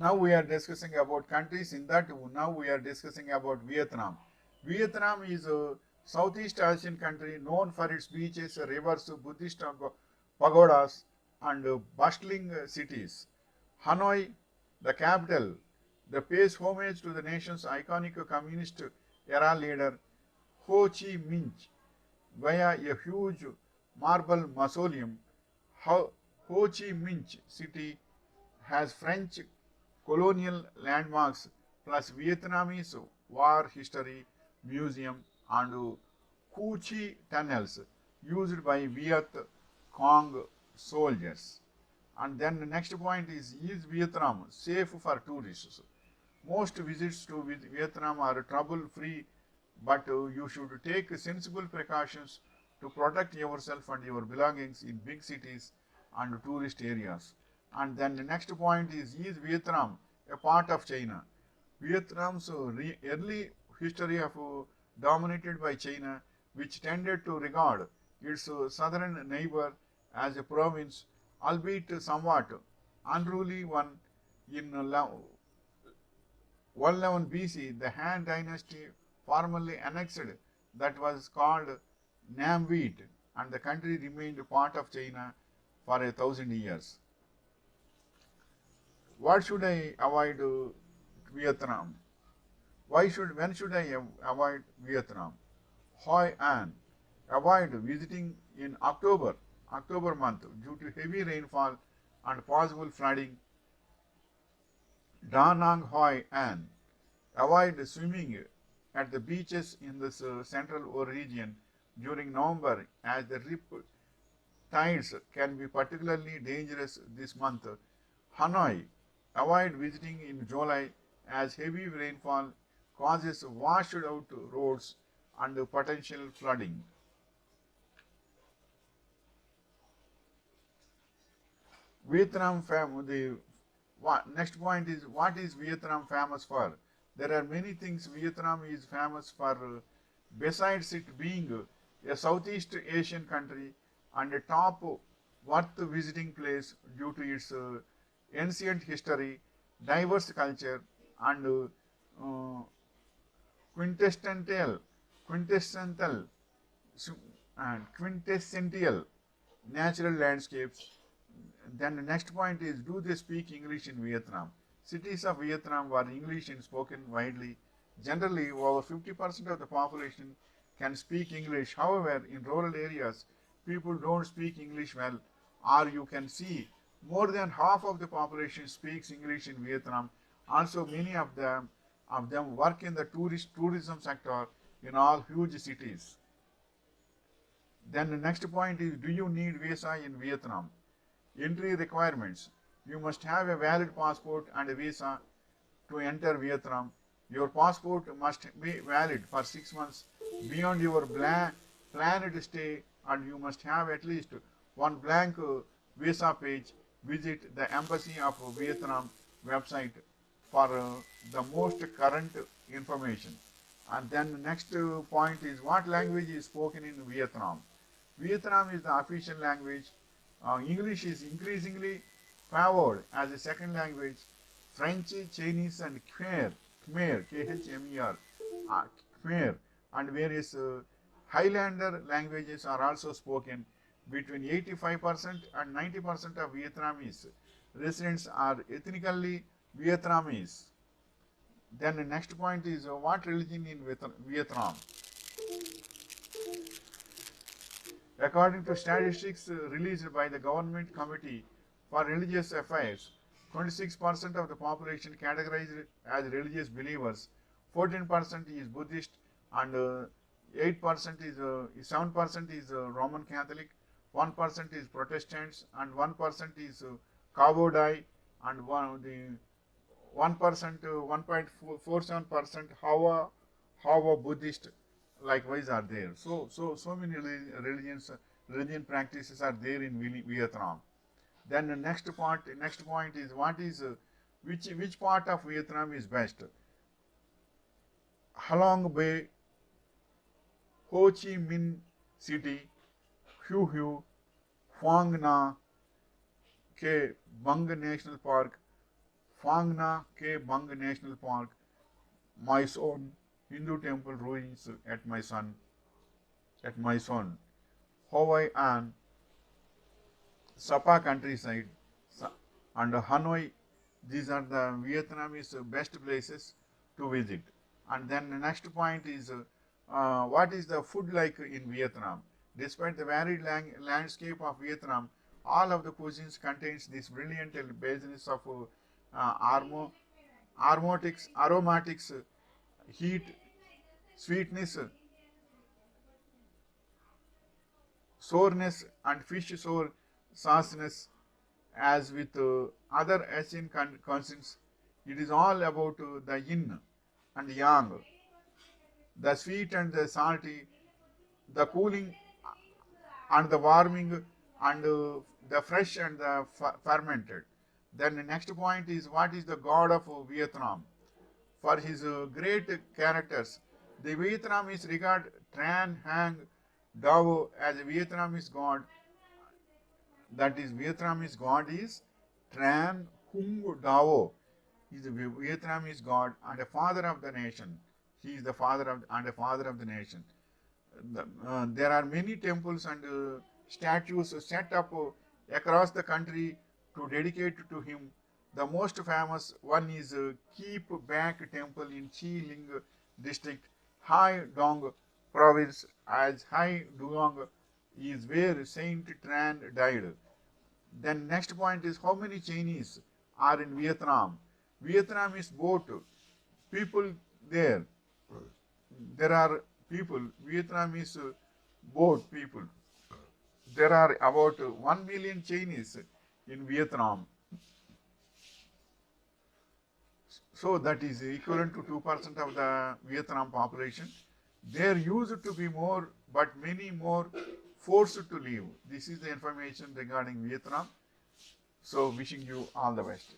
Now we are discussing about countries. In that, now we are discussing about Vietnam. Vietnam is a Southeast Asian country known for its beaches, rivers, Buddhist pagodas, and bustling cities. Hanoi, the capital, pays homage to the nation's iconic communist era leader Ho Chi Minh via a huge marble mausoleum. Ho Chi Minh City has French colonial landmarks plus Vietnamese war history museum and Cu Chi tunnels used by Viet Cong soldiers. And then the next point is Vietnam safe for tourists? Most visits to Vietnam are trouble free, but you should take sensible precautions to protect yourself and your belongings in big cities and tourist areas. And then the next point is Vietnam a part of China? Vietnam's early history of dominated by China, which tended to regard its southern neighbor as a province, albeit somewhat unruly one. In 111 BC, the Han dynasty formally annexed that was called Nam Viet, and the country remained part of China for 1,000 years. What should I avoid Vietnam? When should I avoid Vietnam? Hoi An. Avoid visiting in October month due to heavy rainfall and possible flooding. Da Nang Hoi An. Avoid swimming at the beaches in the central region during November as the rip tides can be particularly dangerous this month. Hanoi. Avoid visiting in July as heavy rainfall causes washed out roads and potential flooding. Vietnam the next point is what is Vietnam famous for? There are many things Vietnam is famous for. Besides it being a Southeast Asian country and a top worth visiting place due to its ancient history, diverse culture, and quintessential, quintessential, quintessential natural landscapes. Then the next point is do they speak English in Vietnam? Cities of Vietnam where English is spoken widely. Generally, over 50% of the population can speak English. However, in rural areas, people don't speak English well, or you can see more than half of the population speaks English in Vietnam. Also, many of them work in the tourism sector in all huge cities. Then the next point is do you need visa in Vietnam? Entry requirements. You must have a valid passport and a visa to enter Vietnam. Your passport must be valid for 6 months beyond your planned stay, and you must have at least one blank visa page. Visit the Embassy of Vietnam website for the most current information. And then the next point is what language is spoken in Vietnam? Vietnam is the official language. English is increasingly favored as a second language. French, Chinese, and Khmer, Khmer, Khmer, and various Highlander languages are also spoken. Between 85% and 90% of Vietnamese residents are ethnically Vietnamese. Then the next point is what religion in Vietnam? According to statistics released by the Government Committee for Religious Affairs, 26% of the population categorized as religious believers, 14% is Buddhist, and 8% is 7% is Roman Catholic, 1% is Protestants, and 1% is Cao Dai, and 1%, 1.47% Hava Buddhist likewise are there. So many religion practices are there in Vietnam. Then the next point is what is which part of Vietnam is best? Halong Bay, Ho Chi Minh City, Hue Hue, Phuong Na, Ke Bang National Park, Phang Na Ke Bang National Park, Mysore Hindu temple ruins at Mysore, Hawaii and Sapa countryside, and Hanoi. These are the Vietnamese best places to visit. And then the next point is what is the food like in Vietnam? Despite the varied landscape of Vietnam, all of the cuisines contains this brilliant basis of aromatics, heat, sweetness, sourness, and fish sour sauceness. As with other Asian cuisines, it is all about the yin and yang, the sweet and the salty, the cooling and the warming, and the fresh and the fermented. Then the next point is what is the god of Vietnam? For his great characters, the Vietnamese regard Tran Hang Dao as a Vietnamese god. That is, Vietnamese god is Tran Hung Dao. He is a Vietnamese god and a father of the nation. He is the father of and a father of the nation. There are many temples and statues set up across the country to dedicate to him. The most famous one is Keep Back Temple in Chi Ling district, Hai Dong province, as Hai Duong is where Saint Tran died. Then next point is how many Chinese are in Vietnam? Vietnam is both people there. There are people, Vietnamese boat people. There are about 1 million Chinese in Vietnam. So that is equivalent to 2% of the Vietnam population. There used to be more, but many more forced to leave. This is the information regarding Vietnam. So wishing you all the best.